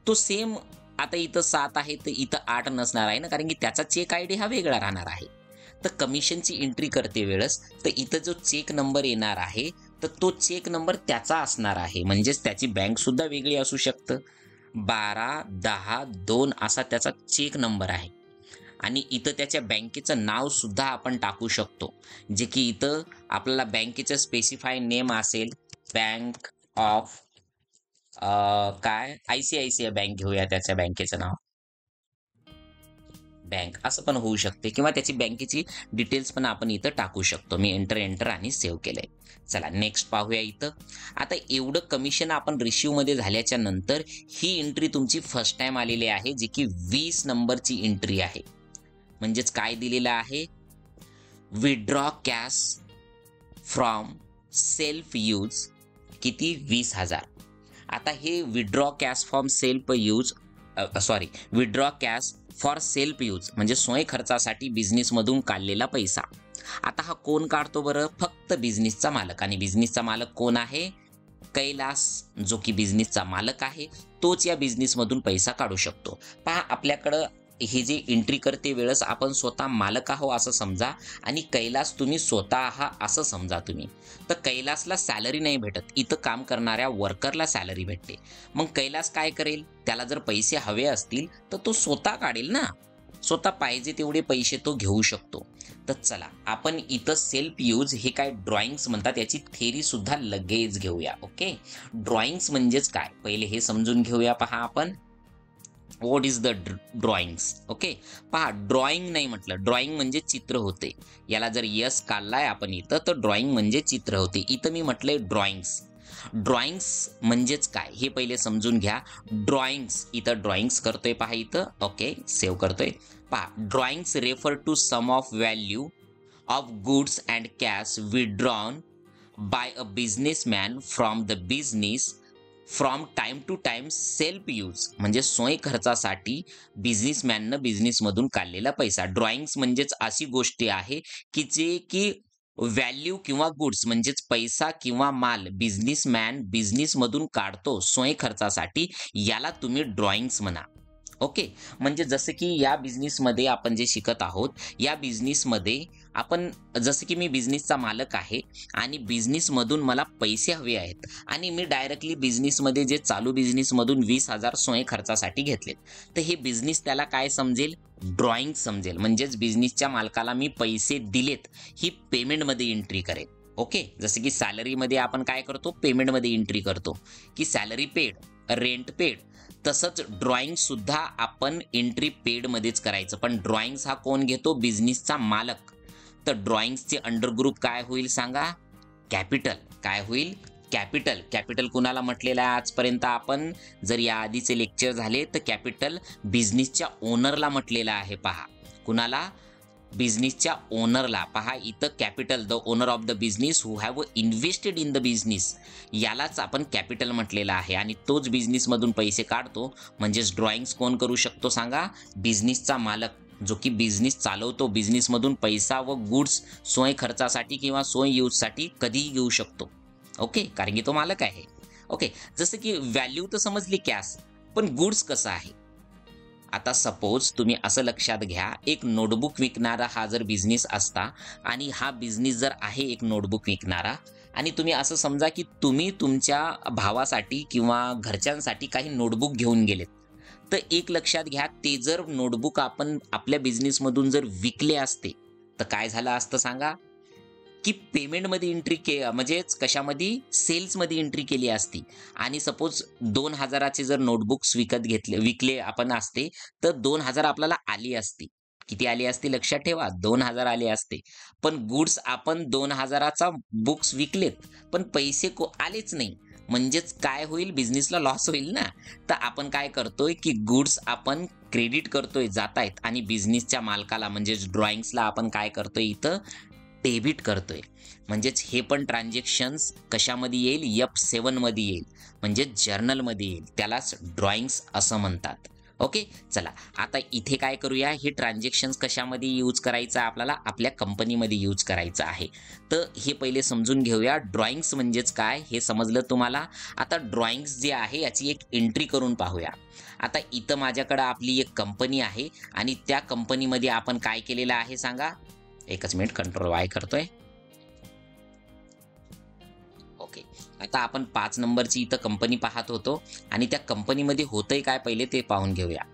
तो सेम, आता इथं 7 आहे तर इथं 8 नसणार आहे ना, कारण की त्याचा चेक आय डी हा वेगळा राहणार आहे. तर कमिशनची एंट्री करते वेळेस तर इथं जो चेक नंबर येणार आहे तर तो चेक नंबर त्याचा असणार आहे. म्हणजेच त्याची बँक सुद्धा वेगळी असू शकतं. 12-10-2 असा त्याचा चेक नंबर आहे. आणि इथं त्याच्या बँकेचं नाव सुद्धा आपण टाकू शकतो, जे की इथं आपल्याला बँकेचं स्पेसिफाय नेम असेल, बँक ऑफ काय ICICI बँक घेऊया, त्याच्या बँकेचं नाव बँक असं पण होऊ शकते. किंवा त्याची बँकेची डिटेल्स पण आपण इथं टाकू शकतो. मी एंटर आणि सेव्ह केलंय. चला नेक्स्ट पाहूया. इथं आता एवढं कमिशन आपण रिसिव्ह मध्ये झाल्याच्या नंतर ही एंट्री तुमची फर्स्ट टाइम आलेली आहे, जी की 20 नंबरची एंट्री आहे. म्हणजेच काय दिलेलं आहे, withdraw cash from self use किती, 20,000. आता हे withdraw cash from self use withdraw cash for self use म्हणजे स्वयं खर्चासाठी बिझनेसमधून काढलेला पैसा. आता हा कोण काढतो बरं, फक्त बिझनेसचा मालक. आणि बिझनेसचा मालक कोण आहे, कैलास, जो की बिझनेसचा मालक आहे, तोच या बिझनेसमधून पैसा काढू शकतो. पहा आपल्याकडं हे जे एंट्री करते वेळेस आपण स्वतः मालक आहो असं समजा आणि कैलास तुम्ही स्वतः आहात असं समजा तुम्ही. तर कैलासला सॅलरी नाही भेटत, इथं काम करणाऱ्या वर्करला सॅलरी भेटते. मग कैलास काय करेल, त्याला जर पैसे हवे असतील तर तो स्वतः काढेल ना, स्वतः पाहिजे तेवढे पैसे तो घेऊ शकतो. तर चला आपण इथं सेल्फ यूज हे काय ड्रॉइंग्स म्हणतात याची थेरी सुद्धा लगेच घेऊया. ओके. ड्रॉइंग्स म्हणजेच काय पहिले हे समजून घेऊया. पहा आपण what is the drawings. Okay. पहा ड्रॉइंग नाही म्हटलं, ड्रॉइंग म्हणजे चित्र होते. याला जर यस काढलाय आपण इथं तर ड्रॉइंग म्हणजे चित्र होते. इथं मी म्हटलंय ड्रॉइंग्स. ड्रॉइंग्स म्हणजेच काय हे पहिले समजून घ्या. ड्रॉइंग्स, इथं ड्रॉइंग्स करतोय पहा इथं. ओके सेव्ह करतोय. पहा drawings refer to sum of value of goods and cash withdrawn by a businessman from the business from time to time self use म्हणजे स्वयं खर्चासाठी बिझनेसमॅननं बिझनेसमधून काढलेला पैसा. ड्रॉइंग्स म्हणजेच अशी गोष्टी आहे की जे की व्हॅल्यू किंवा गुड्स म्हणजेच पैसा किंवा माल बिझनेसमॅन बिझनेसमधून काढतो स्वयं खर्चासाठी, याला तुम्ही ड्रॉइंग्स म्हणा. ओके. म्हणजे जसं की या बिझनेसमध्ये आपण जे शिकत आहोत, या बिझनेसमध्ये आपण जसं की मी बिझनेसचा मालक आहे आणि बिझनेसमधून मला पैसे हवे आहेत आणि मी डायरेक्टली बिझनेसमध्ये जे चालू बिझनेसमधून 20,000 स्वयं खर्चासाठी घेतलेत, तर हे बिझनेस त्याला काय समजेल, ड्रॉइंग समजेल. म्हणजेच बिझनेसच्या मालकाला मी पैसे दिलेत ही पेमेंटमध्ये एंट्री करेल. ओके. जसं की सॅलरीमध्ये आपण काय करतो, पेमेंटमध्ये एंट्री करतो की सॅलरी पेड, रेंट पेड. तसंच ड्रॉइंग सुद्धा आपण एंट्री पेड मध्येच करायचं. पण ड्रॉइंग्स हा कोण घेतो, बिझनेसचा मालक. तर ड्रॉइंग्सचे अंडर ग्रुप काय होईल सांगा, कॅपिटल. काय होईल, कॅपिटल, कॅपिटल कुणाला म्हटलेलं आहे आजपर्यंत आपण, जर या आधीचे लेक्चर झाले तर कॅपिटल बिझनेसच्या ओनरला म्हटलेलं आहे. पहा, कुणाला? बिझनेसच्या ओनरला. पहा इथं capital, the owner of the business who have invested in the business, यालाच आपण कॅपिटल म्हटलेलं आहे. आणि तोच बिझनेसमधून पैसे काढतो. म्हणजेच ड्रॉइंग्स कोण करू शकतो सांगा? बिझनेसचा मालक, जो की बिझनेस चालवतो. बिझनेसमधून पैसा व गुड्स सोय खर्चासाठी किंवा सोय यूजसाठी कधीही घेऊ शकतो. ओके, कारण की तो मालक आहे. ओके, जसं की व्हॅल्यू तर समजली कॅश, पण गुड्स कसं आहे? आता सपोज तुम्ही असं लक्षात घ्या, एक नोटबुक विकणारा हा जर बिझनेस असता आणि हा बिझनेस जर आहे एक नोटबुक विकणारा, आणि तुम्ही असं समजा की तुम्ही तुमच्या भावासाठी किंवा घरच्यांसाठी काही नोटबुक घेऊन गेलेत, तर एक लक्षात घ्या, ते जर नोटबुक आपण आपल्या बिझनेसमधून जर विकले असते तर काय झालं असतं सांगा? की पेमेंटमध्ये म्हणजेच कशामध्ये? सेल्समध्ये एंट्री केली असती. आणि सपोज 2,000चे जर नोटबुक्स विकले आपण असते, तर 2,000 आपल्याला आली असती. किती आली असती लक्षात ठेवा? 2,000 आले असते. पण गुड्स आपण 2,000चा बुक्स विकलेत, पण पैसे आलेच नाही. म्हणजेच काय होईल? बिझनेसला लॉस होईल ना. तर आपण काय करतोय की गुड्स आपण क्रेडिट करतोय, जातायत, आणि बिझनेसच्या मालकाला म्हणजेच ड्रॉइंग्सला आपण काय करतोय? इथं डेबिट करतोय. म्हणजेच हे पण ट्रान्झॅक्शन्स कशामध्ये येईल? F7 मध्ये येईल, म्हणजे जर्नलमध्ये येईल. त्यालाच ड्रॉइंग्स असं म्हणतात. ओके, चला आता इथे काय करूया? हे ट्रान्झॅक्शन्स कशामध्ये यूज करायचं आहे आपल्याला? आपल्या कंपनीमध्ये यूज करायचं आहे. तर हे पहिले समजून घेऊया. ड्रॉइंग्स म्हणजेच काय हे समजलं तुम्हाला. आता ड्रॉइंग्स जे आहे याची एक एंट्री करून पाहूया. आता इथं माझ्याकडे आपली एक कंपनी आहे आणि त्या कंपनीमध्ये आपण काय केलेलं आहे सांगा? एकच मिनिट, कंट्रोल वाय करतोय. ओके, आता आपण 5 नंबरची इथं कंपनी पाहत होतो आणि त्या कंपनीमध्ये होतंय काय पहिले ते पाहून घेऊया.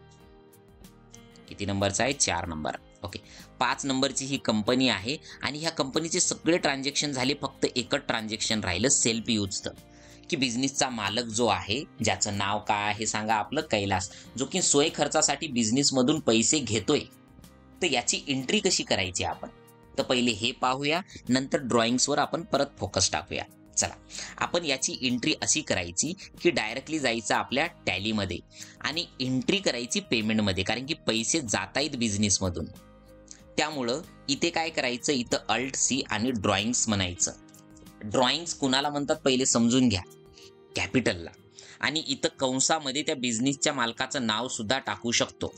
किती नंबरचा आहे? 4 नंबर. ओके, 5 नंबरची ही कंपनी आहे आणि ह्या कंपनीचे सगळे ट्रान्झॅक्शन झाले. फक्त एकच ट्रान्झॅक्शन राहिलं सेल्फ यूजचं, की बिझनेसचा मालक जो आहे, ज्याचं नाव काय आहे सांगा? आपलं कैलास, जो की सोय खर्चासाठी बिझनेसमधून पैसे घेतोय. तर याची एंट्री कशी करायची आपण? तर पहिले हे पाहूया, नंतर ड्रॉइंग्सवर आपण परत फोकस टाकूया. चला, आपण याची एंट्री अशी करायची की डायरेक्टली जायचं आपल्या टॅलीमध्ये आणि एंट्री करायची पेमेंटमध्ये, कारण की पैसे जात आहेत बिझनेसमधून. त्यामुळं इथे काय करायचं? इथं Alt+C आणि ड्रॉइंग्स म्हणायचं. ड्रॉइंग्स कुणाला म्हणतात पहिले समजून घ्या? कॅपिटलला. आणि इथं कंसामध्ये त्या बिझनेसच्या मालकाचं नाव सुद्धा टाकू शकतो.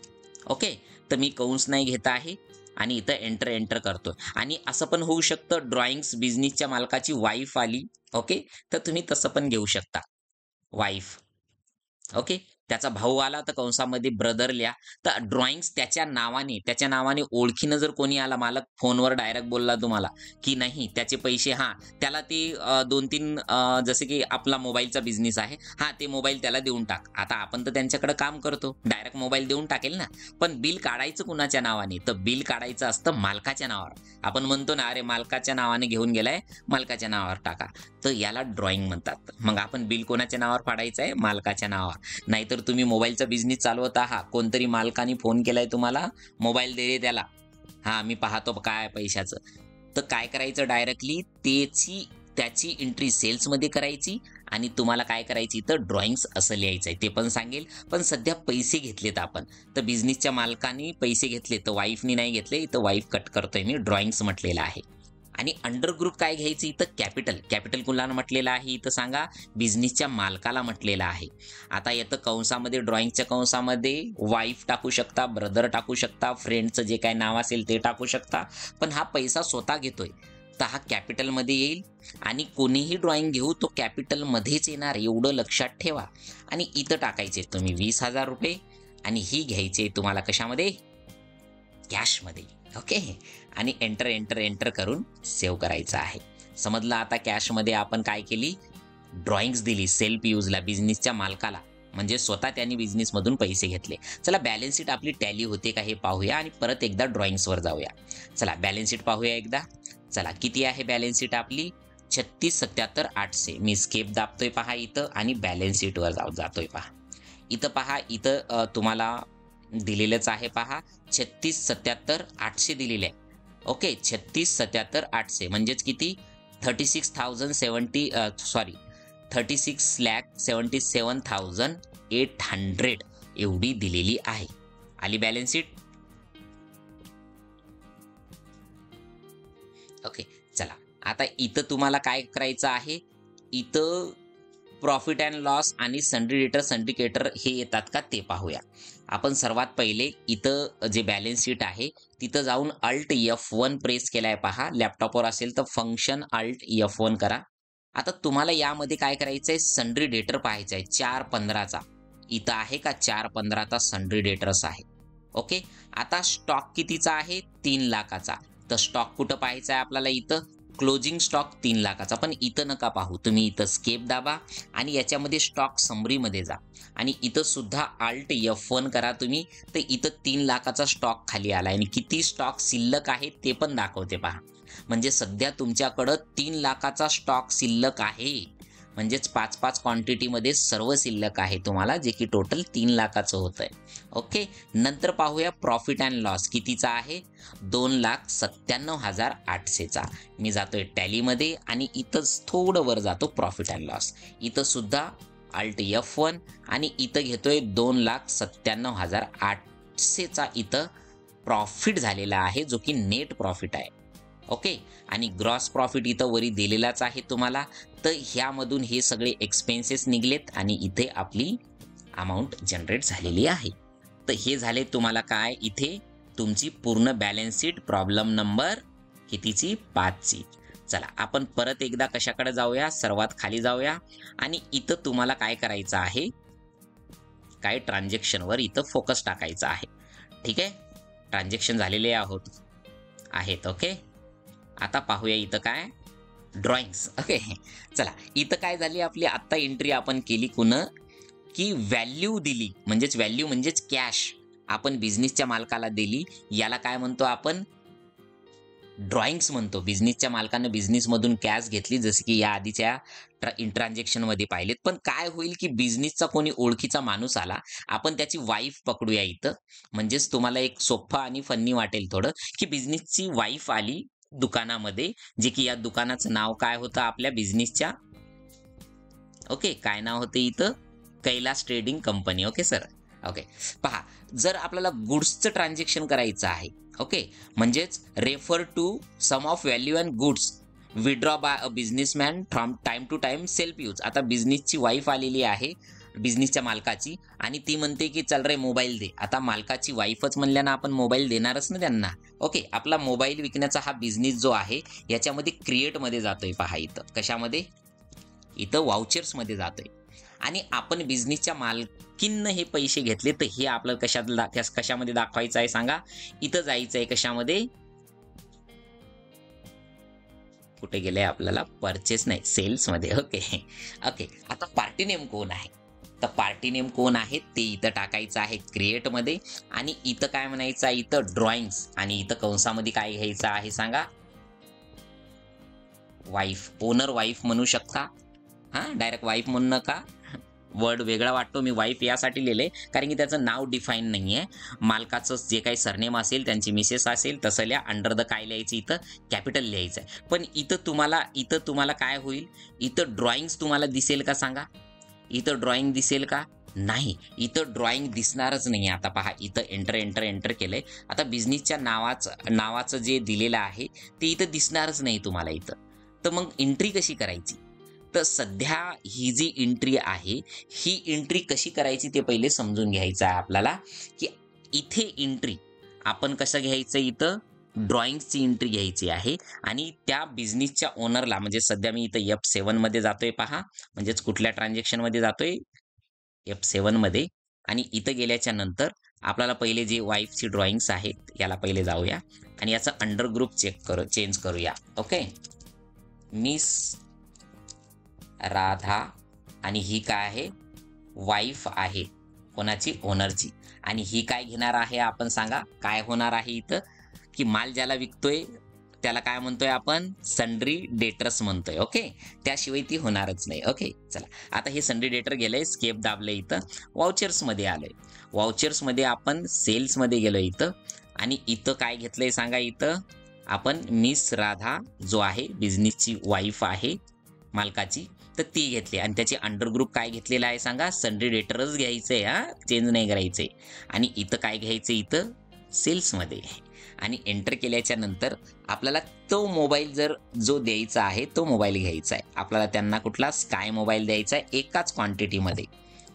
ओके, तर मी कंस नाही घेत आहे आणि इथं एंटर करतोय. आणि असं पण होऊ शकतं, ड्रॉइंग्स बिझनेसच्या मालकाची वाईफ आली. ओके, तर तुम्ही तसं पण घेऊ शकता, वाईफ. ओके, त्याचा भाऊ आला तर कंसामध्ये ब्रदर लिहा. तर ड्रॉइंग्स त्याच्या नावाने ओळखीनं जर कोणी आला, मालक फोनवर डायरेक्ट बोलला तुम्हाला की नाही त्याचे पैसे, त्याला ते 2-3 जसे की आपला मोबाईलचा बिझनेस आहे, ते मोबाईल त्याला देऊन टाक. आता आपण तर त्यांच्याकडे काम करतो, डायरेक्ट मोबाईल देऊन टाकेल ना. पण बिल काढायचं कुणाच्या नावाने? तर बिल काढायचं असतं मालकाच्या नावावर. आपण म्हणतो ना, अरे मालकाच्या नावाने घेऊन गेलाय, मालकाच्या नावावर टाका. तर याला ड्रॉइंग म्हणतात. मग आपण बिल कोणाच्या नावावर फाडायचं आहे? मालकाच्या नावावर. नाहीतर तुम्ही मोबाईलचा बिझनेस चालवत आहात, कोणतरी मालकाने फोन केलाय तुम्हाला, मोबाईल दे रे त्याला, मी पाहतो काय पैशाचं. तर काय करायचं? डायरेक्टली त्याची एंट्री सेल्समध्ये करायची आणि तुम्हाला काय करायची? तर ड्रॉइंग्स असं लिहायचं आहे. ते पण सांगेल. पण सध्या पैसे घेतलेत आपण, तर बिझनेसच्या मालकाने पैसे घेतले, तर वाईफनी नाही घेतले. इथं वाईफ कट करतोय मी, ड्रॉइंग्स म्हटलेलं आहे. आणि अंडर ग्रुप काय घ्यायचं? इथं कॅपिटल कुणाला म्हटलेलं आहे? इथं सांगा? बिझनेसच्या मालकाला म्हटलेलं आहे. आता येतं कंसामध्ये, ड्रॉइंगच्या कंसामध्ये वाईफ टाकू शकता, ब्रदर टाकू शकता, फ्रेंडचं जे काय नाव असेल ते टाकू शकता. पण हा पैसा स्वतः घेतोय तर हा कॅपिटलमध्ये येईल. आणि कोणीही ड्रॉइंग घेऊ तो कॅपिटलमध्येच येणार, एवढं लक्षात ठेवा. आणि इथं टाकायचे तुम्ही 20,000 रुपये आणि ही घ्यायचे तुम्हाला कशामध्ये? कॅशमध्ये. ओके, आणि एंटर करून सेव्ह करायचं आहे. समजलं आता? कॅशमध्ये आपण काय केली? ड्रॉइंग्स दिली सेल्फ यूजला बिझनेसच्या मालकाला, म्हणजे स्वतः त्यांनी बिझनेसमधून पैसे घेतले. चला, बॅलन्स शीट आपली टॅली होते का हे पाहूया आणि परत एकदा ड्रॉइंग्सवर जाऊया. चला, बॅलन्स शीट पाहूया एकदा. चला, किती आहे बॅलन्स शीट आपली? 36,77,800. मी स्केप दाबतोय पहा इथं आणि बॅलन्स शीटवर जातोय पहा. इथं पहा, इथं तुम्हाला दिलेलंच आहे पहा, 36,77,800 दिलेले आहे. ओके, 36,77,800 म्हणजेच किती? 36,070 36,77,800 एवढी दिलेली आहे. आली बॅलन्स शीट. ओके, चला आता इथं तुम्हाला काय करायचं आहे, इथं प्रॉफिट अँड लॉस आणि सन्ड्री डेटर सिंडिकेटर हे येतात का ते पाहूया. आपण सर्वात पहिले इथं जे बॅलन्स शीट आहे तिथं जाऊन अल्ट F1 प्रेस केलाय पहा. लॅपटॉपवर असेल तर फंक्शन अल्ट F1 करा. आता तुम्हाला यामध्ये काय करायचंय, सन्ड्री डेटर पाहायचा आहे 415चा. इथं आहे का 415चा सन्ड्री डेटर्स आहे. ओके, आता स्टॉक कितीचा आहे, 3 लाखाचा. तर स्टॉक कुठं पाहायचा आहे आपल्याला, इथं क्लोजिंग स्टॉक 3 लाखाचा. पण इथं नका पाहू, तुम्ही इथं स्केप दाबा आणि याच्यामध्ये स्टॉक समरीमध्ये जा आणि इथं सुद्धा अल्ट F1 करा तुम्ही. तर इथं 3 लाखाचा स्टॉक खाली आला आणि किती स्टॉक शिल्लक आहे ते पण दाखवते पहा. म्हणजे सध्या तुमच्याकडं 3 लाखाचा स्टॉक शिल्लक आहे. म्हणजेच 5-5 क्वांटिटीमध्ये सर्व शिल्लक आहे तुम्हाला, जे की टोटल 3 लाखाचं होत आहे. ओके, नंतर पाहूया प्रॉफिट अँड लॉस कितीचा आहे, 2,97,800चा. मी जातोय टॅलीमध्ये आणि इथंच थोडं वर जातो प्रॉफिट अँड लॉस. इथं सुद्धा अल्ट F1 आणि इथं घेतोय 2,97,800चा इथं प्रॉफिट झालेला आहे, जो की नेट प्रॉफिट आहे. ओके, आणि ग्रॉस प्रॉफिट इथं वरी दिलेलाच आहे तुम्हाला. तर ह्यामधून हे सगळे एक्सपेन्सेस निघलेत आणि इथे आपली अमाऊंट जनरेट झालेली आहे. तर हे झाले तुम्हाला काय, इथे तुमची पूर्ण बॅलन्स शीट प्रॉब्लेम नंबर कितीची, 5ची. चला आपण परत एकदा कशाकडे जाऊया, सर्वात खाली जाऊया आणि इथं तुम्हाला काय करायचं आहे, काय ट्रान्झॅक्शनवर इथं फोकस टाकायचा आहे. ठीक आहे, ट्रान्झॅक्शन झालेले आहेत. ओके, आता पाहूया इथं काय, ड्रॉइंग्स. ओके, चला इथं काय झाली आपली आत्ता एंट्री आपण केली की व्हॅल्यू दिली, म्हणजेच व्हॅल्यू म्हणजेच कॅश आपण बिझनेसच्या मालकाला दिली. याला काय म्हणतो आपण, ड्रॉइंग्स म्हणतो. बिझनेसच्या मालकानं बिझनेसमधून कॅश घेतली, जसे की या आधीच्या ट्रान्झॅक्शनमध्ये पाहिलेत. पण काय होईल की बिझनेसचा कोणी ओळखीचा माणूस आला, आपण त्याची वाईफ पकडूया इथं. म्हणजेच तुम्हाला एक सोपं आणि फन्नी वाटेल थोडं, की बिझनेसची वाईफ आली दुकानामध्ये, जे की या दुकानाचं नाव काय होतं आपल्या बिझनेसच्या. ओके, काय नाव होते इथं, Kailas trading company. Okay sir. Okay, पहा जर आपल्याला गुड्सचं ट्रान्झॅक्शन करायचं आहे, ओके, म्हणजेच refer to sum of value and goods withdraw by a businessman from time to time self use. आता बिझनेसची वाईफ आलेली आहे, बिझनेसच्या मालकाची, आणि ती म्हणते की चल रे मोबाईल दे. आता मालकाची वाईफच म्हणल्यानं आपण मोबाईल देणारच ना त्यांना. ओके, आपला मोबाईल विकण्याचा हा बिझनेस जो आहे याच्यामध्ये क्रिएटमध्ये जातोय पहा. इथं कशामध्ये, इथं वाउचर्समध्ये जातोय. आणि आपण बिझनेसच्या मालकीनं हे पैसे घेतले, तर हे आपलं कशामध्ये दाखवायचं आहे सांगा. इथं जायचं आहे कशामध्ये, कुठे गेले आपल्याला, परचेस नाही, सेल्समध्ये. ओके ओके, आता पार्टी नेम कोण आहे, तर पार्टी नेम कोण आहे ते इथं टाकायचं आहे क्रिएटमध्ये. आणि इथं काय म्हणायचं आहे, इथं ड्रॉइंग्स, आणि इथं कंसामध्ये काय घ्यायचं आहे सांगा, वाईफ. ओनर वाईफ म्हणू शकता, हां, डायरेक्ट वाईफ म्हणू नका, वर्ड वेगळा वाटतो. मी वाईफ यासाठी लिहिले कारण की त्याचं नाव डिफाईन नाही आहे. मालकाचं जे काही सरनेम असेल, त्यांची मिसेस असेल, तसं लिहा. अंडर द काय लिहायचं, इथं कॅपिटल लिहायचं आहे. पण इथं तुम्हाला काय होईल, इथं ड्रॉइंग्स तुम्हाला दिसेल का सांगा, इथं ड्रॉइंग दिसेल का, नाही, इथं ड्रॉइंग दिसणारच नाही. आता पहा इथं एंटर केलंय. आता बिझनेसच्या नावाचं जे दिलेलं आहे ते इथं दिसणारच नाही तुम्हाला इथं. तर मग एंट्री कशी करायची, तर सध्या ही जी एंट्री आहे, ही एंट्री कशी करायची ते पहिले समजून घ्यायचं आहे आपल्याला. की इथे एंट्री आपण कसं घ्यायचं, इथं ड्रॉइंगची एंट्री घ्यायची आहे आणि त्या बिझनेसच्या ओनरला, म्हणजे सध्या मी इथं F7 मध्ये जातोय पहा, म्हणजेच कुठल्या ट्रान्झॅक्शनमध्ये जातोय, F7 मध्ये. आणि इथं गेल्याच्या नंतर आपल्याला पहिले जे वाईफची ड्रॉइंग्स आहेत याला पहिले जाऊया आणि याचा अंडर ग्रुप चेंज करूया. ओके, मिस राधा, आणि ही काय आहे, वाईफ आहे कोणाची, ओनरची. आणि ही काय घेणार आहे आपण सांगा, काय होणार आहे इथं, की माल ज्याला विकतोय त्याला काय म्हणतोय आपण, सन्ड्री डेटर्स म्हणतोय. ओके, त्याशिवाय ती होणारच नाही. ओके, चला आता हे सन्ड्री डेटर गेलंय, स्केप दाबलंय, इथं वाउचर्समध्ये आलोय. वाउचर्समध्ये आपण सेल्समध्ये गेलोय इथं, आणि इथं काय घेतलंय सांगा, इथं आपण मिस राधा जो आहे बिझनेसची वाईफ आहे मालकाची, तर ती घेतली आणि त्याची अंडर ग्रुप काय घेतलेला आहे सांगा, सन्ड्री डेटरच घ्यायचंय, हा चेंज नाही करायचंय. आणि इथं काय घ्यायचं, इथं सेल्समध्ये. आणि एंटर केल्याच्या नंतर आपल्याला तो मोबाईल जो द्यायचा आहे तो मोबाईल घ्यायचा आहे आपल्याला. त्यांना कुठला स्काय मोबाईल द्यायचा आहे एकाच क्वांटिटीमध्ये.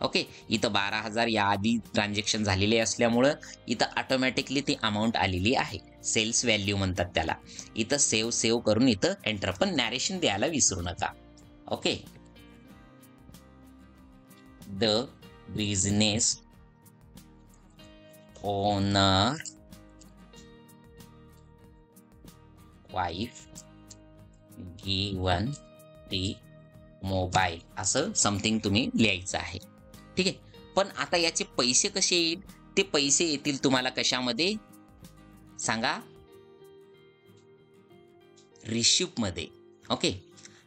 ओके, इथं 12,000 याआधी ट्रान्झॅक्शन झालेले असल्यामुळं इथं ऑटोमॅटिकली ती अमाऊंट आलेली आहे. सेल्स व्हॅल्यू म्हणतात त्याला. इथं सेव्ह करून इथं एंटर, पण नॅरेशन द्यायला विसरू नका. Okay, the business owner wife given the mobile, असं समथिंग तुम्ही लिहायचं आहे. ठीक आहे. पण आता याचे पैसे कसे येईल, ते पैसे येतील तुम्हाला कशामध्ये सांगा, रिसिप्ट मध्ये. ओके,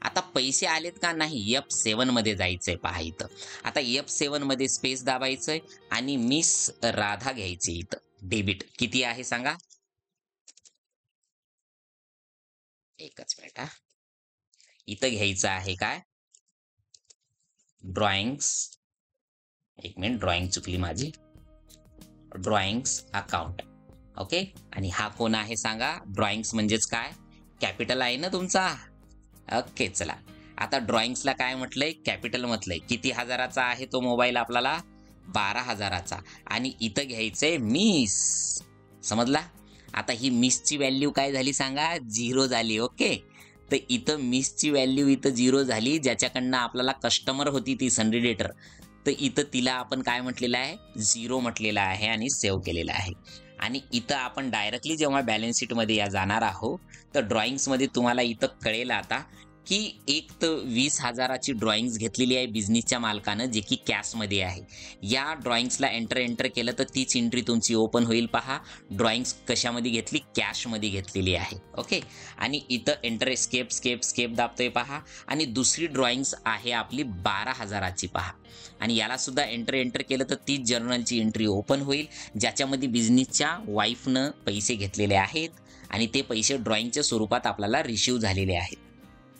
आता पैसे आलेत का नाही, F7 मध्ये जायचंय पहा इथं. आता F7 मध्ये स्पेस दाबायचंय आणि मिस राधा घ्यायची इथं. डेबिट किती आहे सांगा, एकच मिनिट. इथं घ्यायचं आहे काय, ड्रॉइंग्स, एक मिनिट, ड्रॉइंग चुकली माझी, ड्रॉइंग्स अकाउंट. ओके, आणि हा कोण आहे सांगा, ड्रॉइंग्स म्हणजेच काय, कॅपिटल आहे ना तुमचा. ओके, चला आता ड्रॉइंग्सला काय म्हटलंय, कॅपिटल म्हटलंय. किती हजाराचा आहे तो मोबाईल आपल्याला, 12,000चा. आणि इथं घ्यायचंय मिस, समजला. आता ही मिसची व्हॅल्यू काय झाली सांगा, 0 झाली. ओके, तर इथं मिसची व्हॅल्यू इथं 0 झाली, ज्याच्याकडनं आपल्याला कस्टमर होती ती सन्ड्री डेटर, तर इथं तिला आपण काय म्हटलेलं आहे, 0 म्हटलेलं आहे आणि सेव्ह केलेलं आहे. आणि इथं आपण डायरेक्टली जेव्हा बॅलन्स शीटमध्ये या जाणार आहोत, तर ड्रॉइंग्समध्ये तुम्हाला इथं कळेल आता की एक तर 20,000ची ड्रॉइंग्स घेतलेली आहे बिझनेसच्या मालकानं, जे की कॅशमध्ये आहे. या ड्रॉइंग्सला एंटर केलं तर तीच एंट्री तुमची ओपन होईल. पहा, ड्रॉइंग्स कशामध्ये घेतली, कॅशमध्ये घेतलेली आहे. ओके, आणि इथं एंटर स्केप दाबतोय पहा. आणि दुसरी ड्रॉइंग्स आहे आपली 12,000ची पहा. आणि याला सुद्धा एंटर केलं तर तीच जर्नलची एंट्री ओपन होईल, ज्याच्यामध्ये बिझनेसच्या वाईफनं पैसे घेतलेले आहेत आणि ते पैसे ड्रॉइंगच्या स्वरूपात आपल्याला रिसीव्ह झालेले आहेत.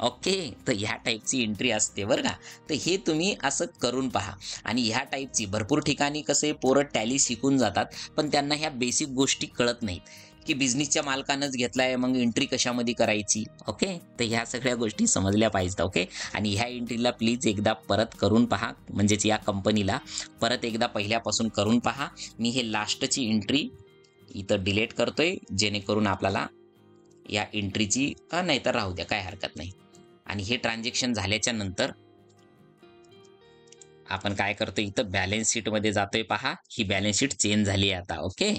ओके, तर ह्या टाईपची एंट्री असते बरं का. तर हे तुम्ही असं करून पहा. आणि ह्या टाईपची भरपूर ठिकाणी कसे पोरं टॅली शिकून जातात, पण त्यांना ह्या बेसिक गोष्टी कळत नाहीत की बिझनेसच्या मालकानंच घेतलाय, मग एंट्री कशामध्ये करायची. ओके, तर ह्या सगळ्या गोष्टी समजल्या पाहिजेत. ओके, आणि ह्या एंट्रीला प्लीज एकदा परत करून पहा, म्हणजेच या कंपनीला परत एकदा पहिल्यापासून करून पहा. मी हे लास्टची एंट्री इथं डिलीट करतोय, जेणेकरून आपल्याला या एंट्रीची नाही तर राहू द्या, काय हरकत नाही. आणि हे ट्रान्झॅक्शन झाल्याच्या नंतर आपण काय करतोय, इथं बॅलन्स शीट मध्ये जातोय पहा. ही बॅलन्स शीट चेंज झाली आता. ओके,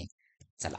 चला